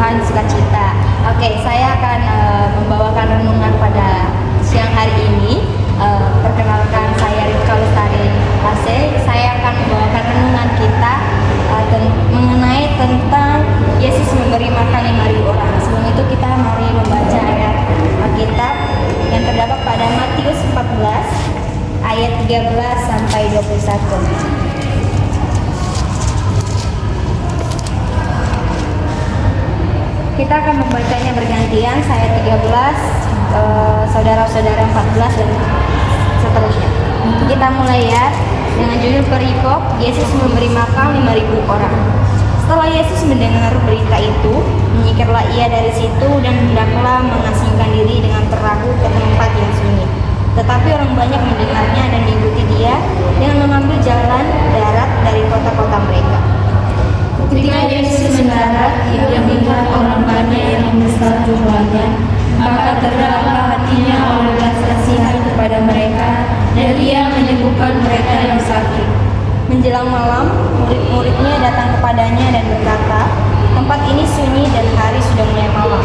Tuhan sukacita. Oke, saya akan membawakan renungan pada siang hari ini. Perkenalkan, saya Rika Lestari Lase. Saya akan membawakan renungan kita mengenai tentang Yesus memberi makan 5.000 orang. Sebelum itu kita mari membaca ayat Alkitab yang terdapat pada Matius 14 ayat 13 sampai 21. Kita akan membacanya bergantian, saya 13, saudara-saudara 14 dan seterusnya. Kita mulai ya dengan judul perikop Yesus memberi makan 5.000 orang. Setelah Yesus mendengar berita itu, menyingkirlah ia dari situ dan hendaklah mengasingkan diri dengan perahu ke tempat yang sunyi. Tetapi orang banyak mendengarnya dan mengikuti dia dengan mengambil jalan darat dari kota-kota mereka. Ketika Yesus mendarat, ia melihat orang banyak yang besar jumlahnya, maka tergeraklah hatinya oleh belas kasihan kepada mereka, dan ia menyembuhkan mereka yang sakit. Menjelang malam, murid-muridnya datang kepadanya dan berkata, "Tempat ini sunyi dan hari sudah mulai malam.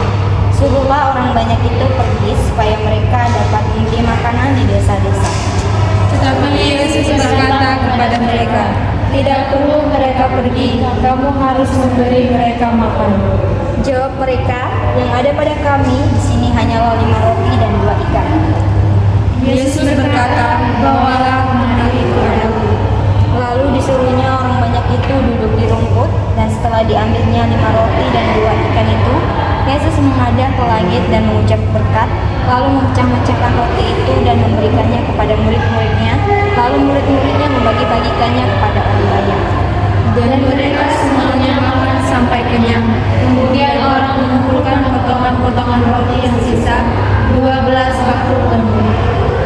Suruhlah orang banyak itu pergi supaya mereka dapat membeli makanan di desa-desa." Tetapi Yesus berkata kepada mereka, "Tidak perlu mereka pergi, kamu harus memberi mereka makan." Jawab mereka, "Yang ada pada kami di sini hanyalah 5 roti dan 2 ikan." Yesus berkata, "Bawalah makanan itu padaku." Lalu disuruhnya orang banyak itu duduk di rumput, dan setelah diambilnya 5 roti dan 2 ikan itu, Yesus menghadap ke langit dan mengucap berkat, lalu memecah-mecahkan roti itu dan memberikannya kepada murid-muridnya, lalu murid-muridnya membagi-bagikannya kepada orang banyak. Dan mereka semuanya makan sampai kenyang. Kemudian orang mengumpulkan potongan-potongan roti yang sisa, 12 bakul penuh.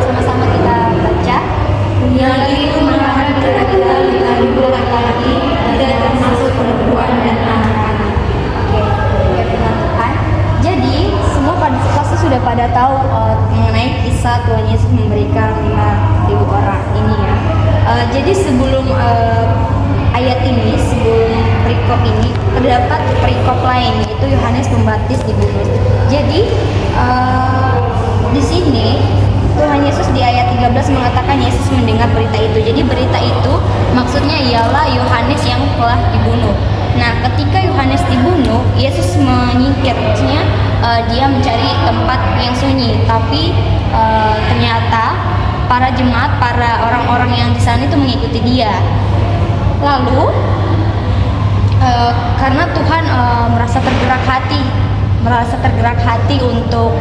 Sama-sama kita baca. Yang itu makan kira-kira 5.000 laki-laki, tidak termasuk perempuan dan anak-anak. Oke, ya firman Tuhan. Jadi semua pasti sudah pada tahu mengenai kisah Tuhan Yesus memberikan 5.000 orang ini ya. Jadi sebelum ayat ini, sebelum perikop ini, terdapat perikop lain yaitu Yohanes Pembaptis dibunuh. Jadi di sini Tuhan Yesus di ayat 13 mengatakan Yesus mendengar berita itu. Jadi berita itu maksudnya ialah Yohanes yang telah dibunuh. Nah, ketika Yohanes dibunuh, Yesus menyingkir, maksudnya dia mencari tempat yang sunyi. Tapi ternyata para jemaat, para orang-orang yang di sana itu mengikuti dia. Lalu karena Tuhan merasa tergerak hati untuk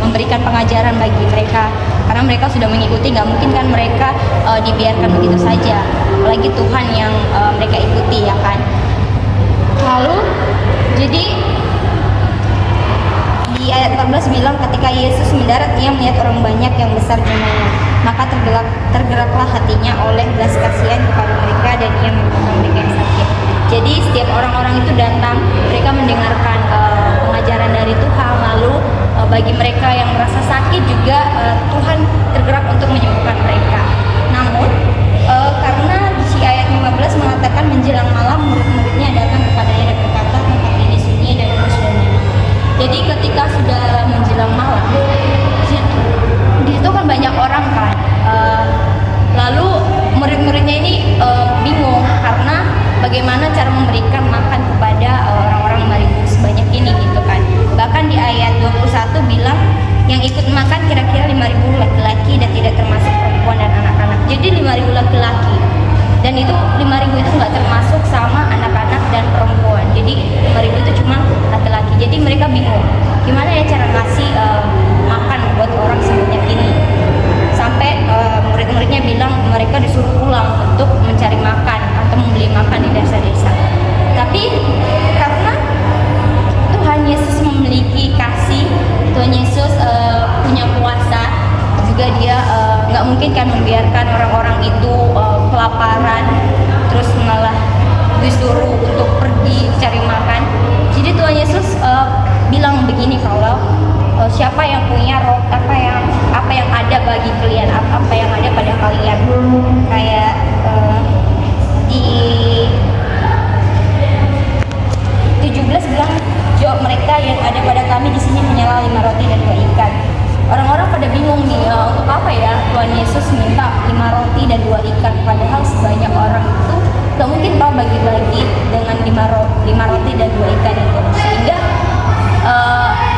memberikan pengajaran bagi mereka, karena mereka sudah mengikuti, nggak mungkin kan mereka dibiarkan begitu saja, apalagi Tuhan yang mereka ikuti ya kan. Lalu jadi di ayat 14 bilang ketika Yesus mendarat ia melihat orang banyak yang besar jumlahnya, maka tergeraklah hatinya oleh belas kasihan kepada mereka dan ia menyembuhkan mereka yang sakit. Jadi setiap orang-orang itu datang, mereka mendengarkan pengajaran dari Tuhan. Lalu bagi mereka yang merasa sakit juga Tuhan tergerak untuk menyembuhkan mereka. Namun karena di ayat 15 mengatakan menjelang malam murid-muridnya datang kepadanya dan berkata, "Tempat ini sunyi dan hari sudah malam." Jadi ketika sudah menjelang malam, di situ kan banyak orang kan. Lalu murid-muridnya ini bingung karena bagaimana cara memberikan makan kepada orang-orang 5.000 sebanyak ini gitu kan. Bahkan di ayat 21 bilang yang ikut makan kira-kira 5.000 laki-laki dan tidak termasuk perempuan dan anak-anak. Jadi 5.000 laki-laki, dan itu 5.000 itu nggak termasuk sama anak-anak dan perempuan. Jadi 5.000 itu cuma laki-laki. Jadi mereka bingung gimana ya cara ngasih makan buat orang sebanyak ini. Sampai murid-muridnya bilang mereka disuruh pulang untuk mencari makan atau membeli makan di desa-desa. Tapi karena Tuhan Yesus memiliki kasih, Tuhan Yesus punya kuasa, juga dia nggak mungkin kan membiarkan orang-orang itu kelaparan terus malah disuruh untuk pergi cari makan. Jadi Tuhan Yesus bilang begini, kalau siapa yang punya roh, apa yang ada bagi kalian, apa yang ada pada kalian, kayak di 17 bilang Jawab mereka, yang ada pada kami di sini hanyalah 5 roti dan 2 ikan. Orang-orang pada bingung nih, untuk apa ya Tuhan Yesus minta 5 roti dan 2 ikan, padahal sebanyak orang itu gak mungkin Pak bagi-bagi dengan 5 roti dan 2 ikan itu. Sehingga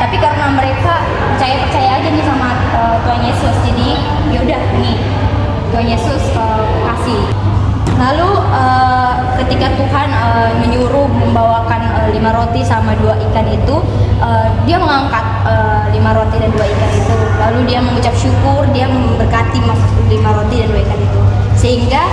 tapi karena mereka percaya aja nih sama Tuhan Yesus, jadi yaudah nih Tuhan Yesus kasih. Lalu ketika Tuhan menyuruh membawakan 5 roti sama 2 ikan itu, dia mengangkat 5 roti dan 2 ikan itu. Lalu dia mengucap syukur, dia memberkati 5 roti dan 2 ikan itu. Sehingga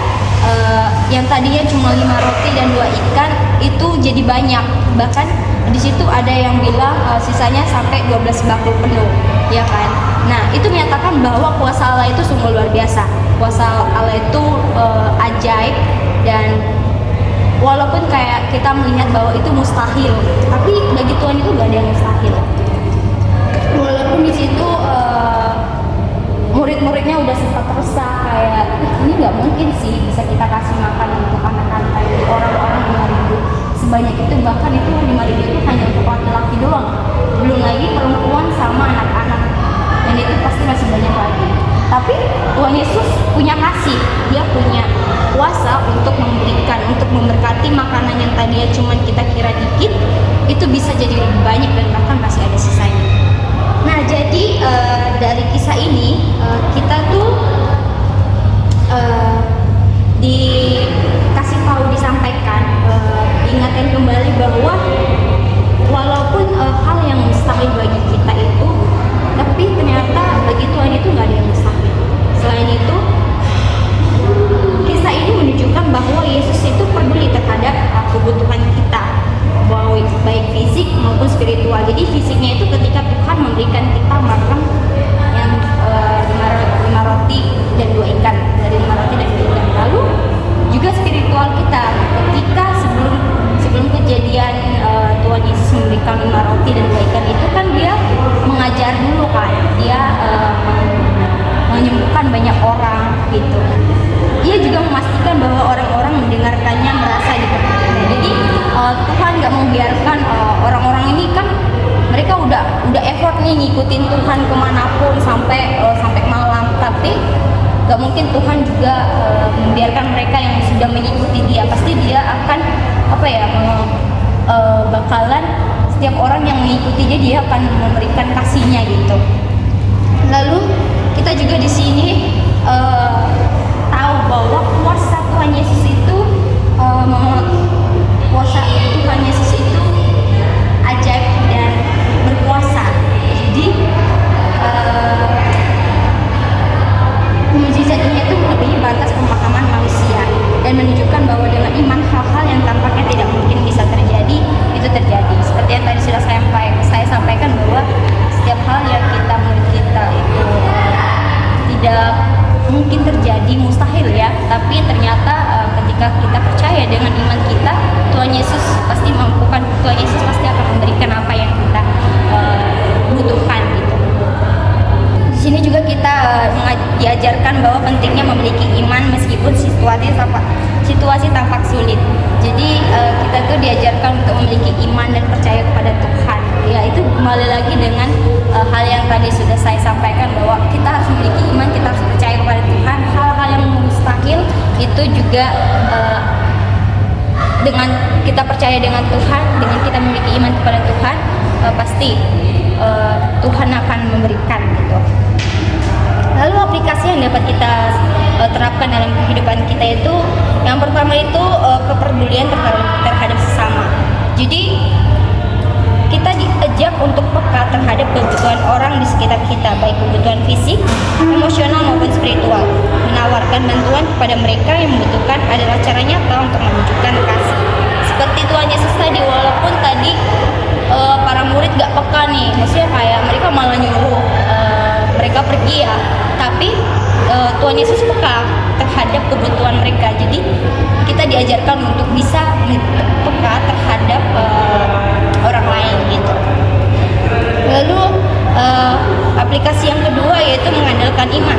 yang tadinya cuma 5 roti dan 2 ikan itu jadi banyak. Bahkan di situ ada yang bilang sisanya sampai 12 bakul penuh, ya kan? Nah, itu menyatakan bahwa kuasa Allah itu sungguh luar biasa. Kuasa Allah itu ajaib, dan walaupun kayak kita melihat bahwa itu mustahil, tapi bagi Tuhan itu gak ada yang mustahil. Walaupun di situ murid-muridnya udah sempat resah kayak ini nggak mungkin sih bisa kita kasih makan untuk anak-anak ini, orang-orang 5.000 sebanyak itu, bahkan itu 5.000 itu hanya untuk laki-laki doang, belum lagi perempuan sama anak-anak, dan itu pasti masih banyak lagi. Tapi Tuhan Yesus punya kasih, dia punya kuasa untuk memberikan, untuk memberkati makanan yang tadinya cuma kita kira dikit itu bisa jadi lebih banyak dan bahkan masih ada sisanya. Nah, jadi dari kisah ini kita tuh dikasih tahu, disampaikan, diingatkan kembali bahwa walaupun hal yang mustahil bagi kita itu, tapi ternyata bagi Tuhan itu nggak ada yang mustahil. Selain itu, kisah ini menunjukkan bahwa Yesus itu peduli terhadap kebutuhan kita, baik fisik maupun spiritual. Jadi fisiknya itu ketika Tuhan memberikan kita makan yang 5 roti dan 2 ikan, dari 5 roti dan 2 ikan. Lalu juga spiritual kita, ketika sebelum kejadian Tuhan Yesus memberikan 5 roti dan 2 ikan itu kan dia mengajar dulu kan, dia menyembuhkan banyak orang gitu. Dia juga memastikan bahwa orang-orang mendengarkannya merasa diberkati. Jadi Tuhan nggak membiarkan orang-orang ini kan mereka udah effort nih ngikutin Tuhan kemanapun sampai malam, tapi nggak mungkin Tuhan juga membiarkan mereka yang sudah mengikuti dia. Pasti dia akan bakalan setiap orang yang mengikutinya dia akan memberikan kasihnya gitu. Lalu kita juga di sini tahu bahwa kuasa Tuhan Yesus itu ajaib dan berkuasa. Jadi mukjizatnya itu melebihi batas pemahaman manusia dan menunjukkan bahwa dengan iman hal-hal yang tampaknya tidak mungkin bisa terjadi itu terjadi. Seperti yang tadi sudah saya sampaikan bahwa setiap hal yang menurut kita itu tidak mungkin terjadi, mustahil ya, tapi ternyata ketika kita percaya dengan iman kita, Tuhan Yesus pasti mampukan, Tuhan Yesus pasti akan memberikan apa yang kita butuhkan gitu. Di sini juga kita diajarkan bahwa pentingnya memiliki iman meskipun situasi tampak sulit. Jadi kita tuh diajarkan untuk memiliki iman dan percaya kepada Tuhan. Ya, itu kembali lagi dengan hal yang tadi sudah saya sampaikan bahwa kita harus memiliki iman, kita harus percaya kepada Tuhan. Hal-hal yang mustahil itu juga dengan kita percaya dengan Tuhan, dengan kita memiliki iman kepada Tuhan, pasti Tuhan akan memberikan gitu. Lalu aplikasi yang dapat kita terapkan dalam kehidupan kita itu, yang pertama itu kepedulian terhadap sesama. Jadi kita diajak untuk peka terhadap kebutuhan orang di sekitar kita, baik kebutuhan fisik, emosional maupun spiritual. Menawarkan bantuan kepada mereka yang membutuhkan adalah cara nyata untuk menunjukkan kasih. Seperti Tuhan Yesus tadi, walaupun tadi para murid gak peka nih, maksudnya kayak mereka malah nyuruh mereka pergi ya, tapi Tuhan Yesus peka terhadap kebutuhan mereka. Jadi kita diajarkan untuk bisa peka terhadap orang lain gitu. Lalu aplikasi yang kedua yaitu mengandalkan iman.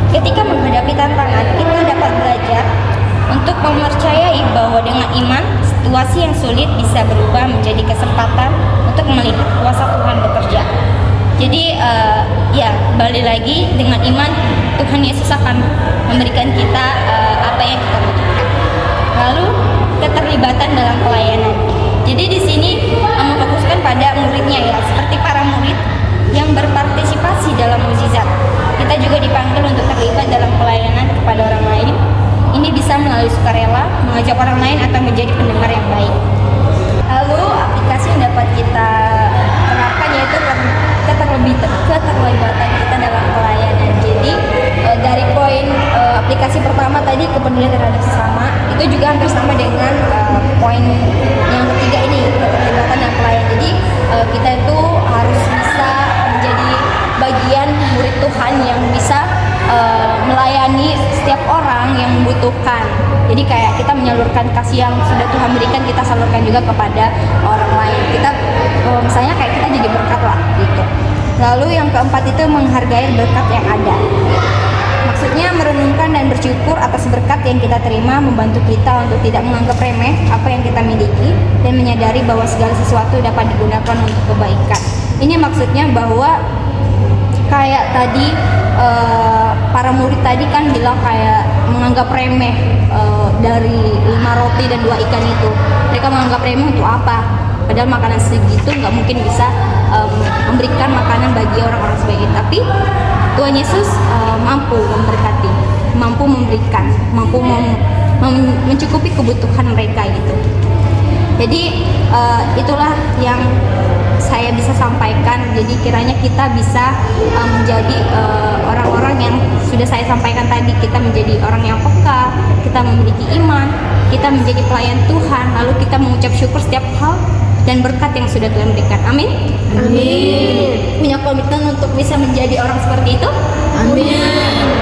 Ketika menghadapi tantangan, kita dapat belajar untuk mempercayai bahwa dengan iman, situasi yang sulit bisa berubah menjadi kesempatan untuk Tuhan Yesus akan memberikan kita apa yang kita butuhkan. Lalu keterlibatan dalam pelayanan. Jadi di sini memfokuskan pada muridnya ya, seperti para murid yang berpartisipasi dalam mukjizat. Kita juga dipanggil untuk terlibat dalam pelayanan kepada orang lain. Ini bisa melalui sukarela, mengajak orang lain atau menjadi pendengar yang baik. Lalu aplikasi yang dapat kita terapkan yaitu keterlibatan kita dalam pelayanan. Jadi dari poin aplikasi pertama tadi, kepedulian terhadap sesama, itu juga hampir sama dengan poin yang ketiga ini, keterlibatan dalam pelayanan. Jadi kita itu harus bisa menjadi bagian murid Tuhan yang bisa melayani setiap orang yang membutuhkan. Jadi kayak kita menyalurkan kasih yang sudah Tuhan berikan, kita salurkan juga kepada orang lain. Kita misalnya kayak kita jadi berkat lah gitu. Lalu yang keempat itu menghargai berkat yang ada. Maksudnya merenungkan dan bersyukur atas berkat yang kita terima, membantu kita untuk tidak menganggap remeh apa yang kita miliki dan menyadari bahwa segala sesuatu dapat digunakan untuk kebaikan. Ini maksudnya bahwa kayak tadi para murid tadi kan bilang kayak menganggap remeh dari 5 roti dan 2 ikan itu. Mereka menganggap remeh untuk apa? Padahal makanan segitu nggak mungkin bisa memberikan makanan bagi orang-orang sebaik itu. Tapi Tuhan Yesus mampu memberkati, mampu memberikan, mampu mencukupi kebutuhan mereka gitu. Jadi itulah yang saya bisa sampaikan. Jadi kiranya kita bisa menjadi orang-orang yang sudah saya sampaikan tadi. Kita menjadi orang yang peka, kita memiliki iman, kita menjadi pelayan Tuhan, lalu kita mengucap syukur setiap hal dan berkat yang sudah Tuhan berikan. Amin. Amin. Punya komitmen untuk bisa menjadi orang seperti itu? Amin.